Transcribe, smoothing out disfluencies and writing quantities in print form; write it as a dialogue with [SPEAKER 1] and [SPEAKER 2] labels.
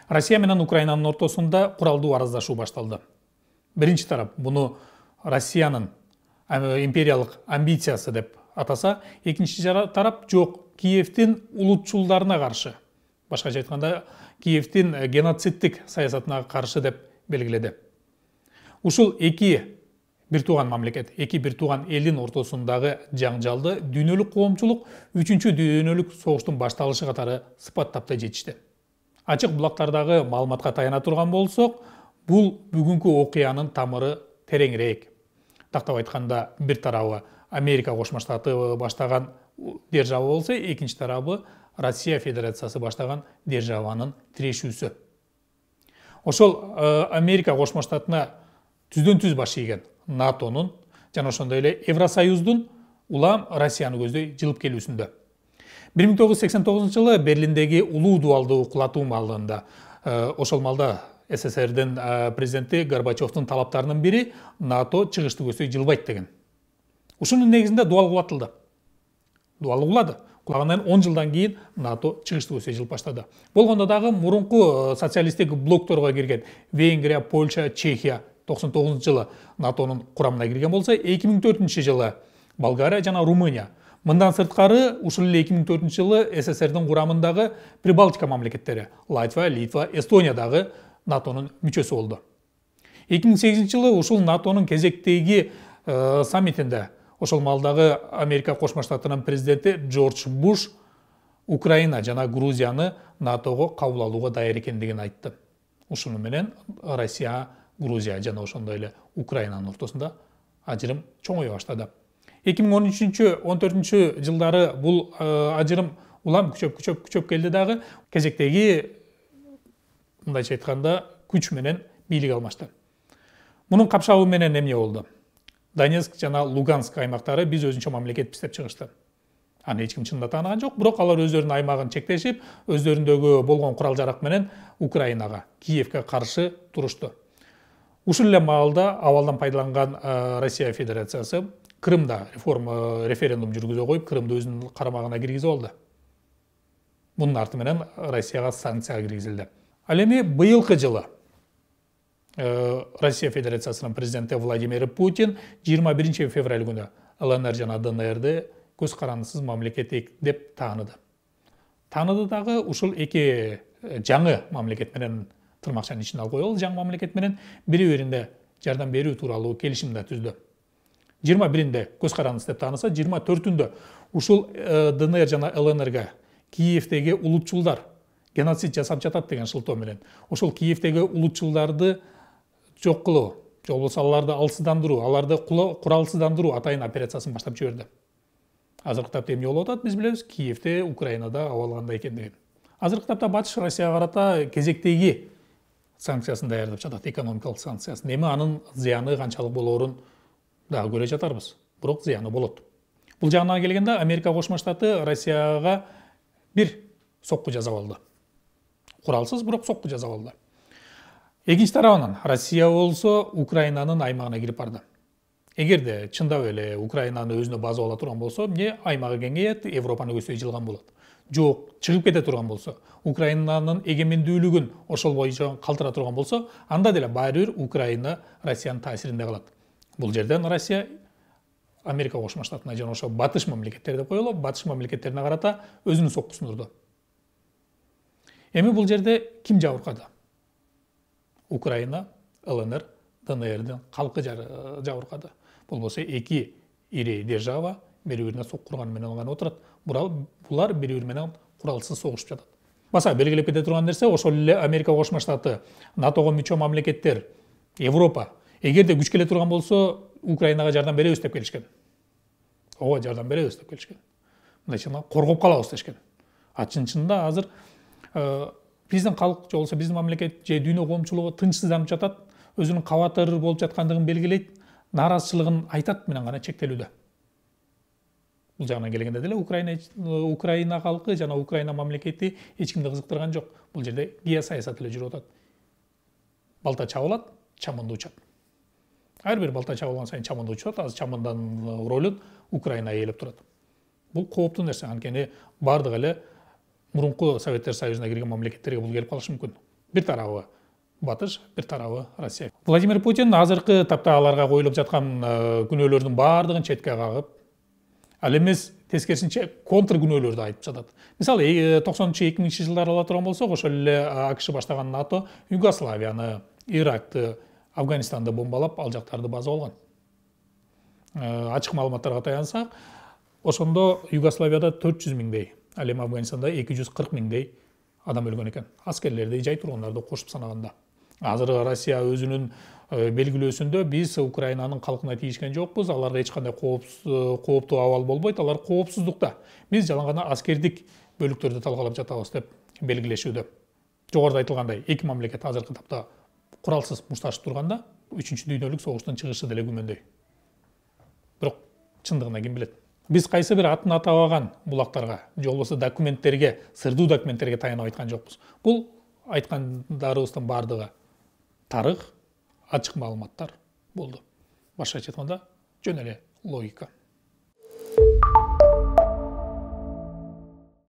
[SPEAKER 1] Россия менен Украинанын ортосунда куралдуу араздашуу башталды. Биринчи тарап буну Россиянын империялык амбициясы деп атаса, экинчи тарап жок, Киевдин улутчулдарына каршы. Башкача айтканда, Киевдин геноцидтик саясатына каршы деп белгиледи. Ушул эки бир тууган мамлекет, эки бир тууган элдин ортосундагы жаңжалды дүйнөлүк коомчулук 3-чү дүйнөлүк согуштун башталышы катары сыпаттап да жетишти. Ачык булактардагы маалыматка таяна турган болсок, бул бүгүнкү окуянын тамыры тереңирээк. Тактап айтканда, бир тарабы Америка Кошмо Штаты баштаган держава болсо, экинчи тарабы Россия Федерациясы баштаган державанын тирешүүсү. Ошол Америка Кошмо Штатына түздөн-түз баш ийген НАТОнун жана ошондой эле Евросоюздун улам Россияны көздөй жылып келүүсүндө. 1989 жылы Берлиндеги улуу дуалдуу кулатуу маалында ошол малда СССРдин президенти Горбачевдун талаптарынын бири НАТО чыгышты көздөй жылбайт деген. Ушунун негизинде дуал кулатылды. Дуал кулады. Кулагандан 10 жылдан кийин НАТО чыгышты көздөй жылып баштады. Болгондо дагы мурунку социалисттик блокторго кирген Венгрия, Польша, Чехия 99 жылы НАТОнун курамына кирген болсо, 2004 жылы Болгария жана Румыния. Мындан сырткары ушул эле 2004 жылы СССРдин курамындагы Прибалтика мамлекеттери Латвия, Литва, Эстония дагы НАТОнун мүчөсү болду. 2008 жылы ушул НАТОнун кезектеги саммитинде ошол малдагы Америка Кошмо Штатынын президенти Джордж Буш Украина жана Грузияны НАТОго кабыл алууга даяр экендигин айтты. Ушуну менен Россия, Грузия жана ошондой эле Украинанын ортосунда ажырым чоңое баштады. 2013-14 жылдары бул ажырым улам күчөп келди дагы, кезектеги мындайча айтканда күч менен бийлик алмашты. Мунун капшабы менен эмне болду? Донецк жана Луганск аймактары биз өзүнчө мамлекетпиз деп чыгышты. Аны эч ким чынында тааныган жок, бирок алар өздөрүнүн аймагын чектешип, өздөрүндөгү болгон курал жарак менен Украинага, Киевге каршы турушту. Ушул эле маалда абалдан пайдаланган Россия Федерациясы Крымда референдум жүргүзө коюп, Крымды өзүнүн карамагына киргизип алды. Мунун арты менен Россияга санкция киргизилди. Ал эми быйылкы жылы Россия Федерациясынын президенти Владимир Путин 21 февраль күнү ЛНР жана ДНРди көз карандысыз мамлекет деп тааныды. Тааныды дагы ушул эки жаңы мамлекет менен тырмакчанын ичине алып коелу, жаңы мамлекет менен бири-биринде жардам берүү тууралуу келишим да түздү. 21-нде көз карандысыз деп тааныса, 24-үндө ушул ДНР жана ЛНРге Киевдеги улутчулдар геноцид жасап жатат деген шылтоо менен ошол Киевдеги улутчулдарды жок кылуу, же болбосо аларды алсыздандыруу, аларды куралсыздандыруу атайын операциясын баштап жиберди. Азыркы тапта эмне болуп атат, биз билебиз, Киевде, Украинада абалгандай экендигин. Азыркы тапта Батыш Россияга карата кезектеги санкциясын даярдап жатат, экономикалык санкциясын. Эми анын зыяны канчалык болоорун дагы көрө жатарбыз, бирок зыяны болот. Бул жагынан келгенде Америка Кошмо Штаты Россияга бир сокку жасап алды. Куралсыз, бирок сокку жасап алды. Экинчи тарабынан Россия болсо Украинанын аймагына кирип барды. Эгерде чындап эле Украинаны өзүнө база ала турган болсо, эмне аймагы кеңейет, Европаны көздөй жылган болот. Жок, чыгып кете турган болсо, Украинанын эгемендүүлүгүн ошол боюнча калтыра турган болсо, анда деле баары бир Украина Россиянын таасиринде калат. Бул жерден Россия Америка Кошмо Штатына жана ошо батыш мамлекеттери деп коелу, батыш мамлекеттерине карата өзүнүн соккусун урду. Эми бул жерде ким жабыркады? Украина, ЛНР, ДНРдин калкы жабыркады. Болбосо эки ири держава бири-бирине соккурган менен гана отурат. Булар бири-бири менен куралсыз согушуп жатат. Баса белгилеп кете турган нерсе, ошол эле Америка Кошмо Штаты, НАТОго мүчө мамлекеттер, Европа эгерде күч келе турган болсо, Украинага жардам беребиз деп келишкен. Ооба, жардам беребиз деп келишкен. Мындайча коргоп калабыз дешкен. Чынында азыр биздин калк же болбосо биздин мамлекет же дүйнө коомчулугу тынчсызданып жатат, өзүнүн кабатыр болуп жаткандыгын белгилейт, нааразычылыгын айтат менен гана чектелүүдө. Бул жагынан келгенде деле Украина калкы жана Украина мамлекети эч кимди кызыктырган жок. Бул жерде геосаясат эле жүрүп атат. Балта чабылат, чамында учат. Ар бир балта чабылган сайын чамында учат, азыр чамындан ролун Украина ээлеп турат. Бул кооптуу нерсе, анткени бардык эле мурунку Советтер Союзуна кирген мамлекеттерге бул келип калышы мүмкүн. бир тарабы батыш, бир тарабы Россия. Владимир Путин азыркы тапта аларга коюлуп жаткан күнөөлөрдүн баардыгын четке кагып, ал эмес тескерисинче контр күнөөлөрдү айтып жатат. Мисалы 90-2000 жылдары ала турган болсок, ошол эле АКШ баштаган НАТО Югославияны, Иракты, Афганистанды бомбалап, ал жактарды база болгон. Ачык маалыматтарга таянсак, ошондо Югославияда 400 миңдей, ал эми Афганистанда 240 миңдей адам өлгөн экен. Аскерлерди, жай тургундарды кошуп санаганда. Азыр Россия өзүнүн белгилөөсүндө биз Украинанын калкына тийишкен жокпуз, аларга эч кандай кооптуу абал болбойт, алар коопсуздукта. Биз жалаң гана аскердик бөлүктөрдү талкалап жатабыз деп белгилешүүдө. Жогоруда айтылгандай, эки мамлекет азыркы тапта куралсыз мушташып турганда, 3-чү дүйнөлүк согуштун чыгышы деле күмөндөй. Бирок чындыгына ким билет? Биз кайсы бир атын атабаган булактарга, же болбосо документтерге, сырдуу документтерге таянып айткан жокпуз. Бул айткандарыбыздын бардыгы тарых, ачык маалыматтар болду. Башкача айтканда, жөн эле логика.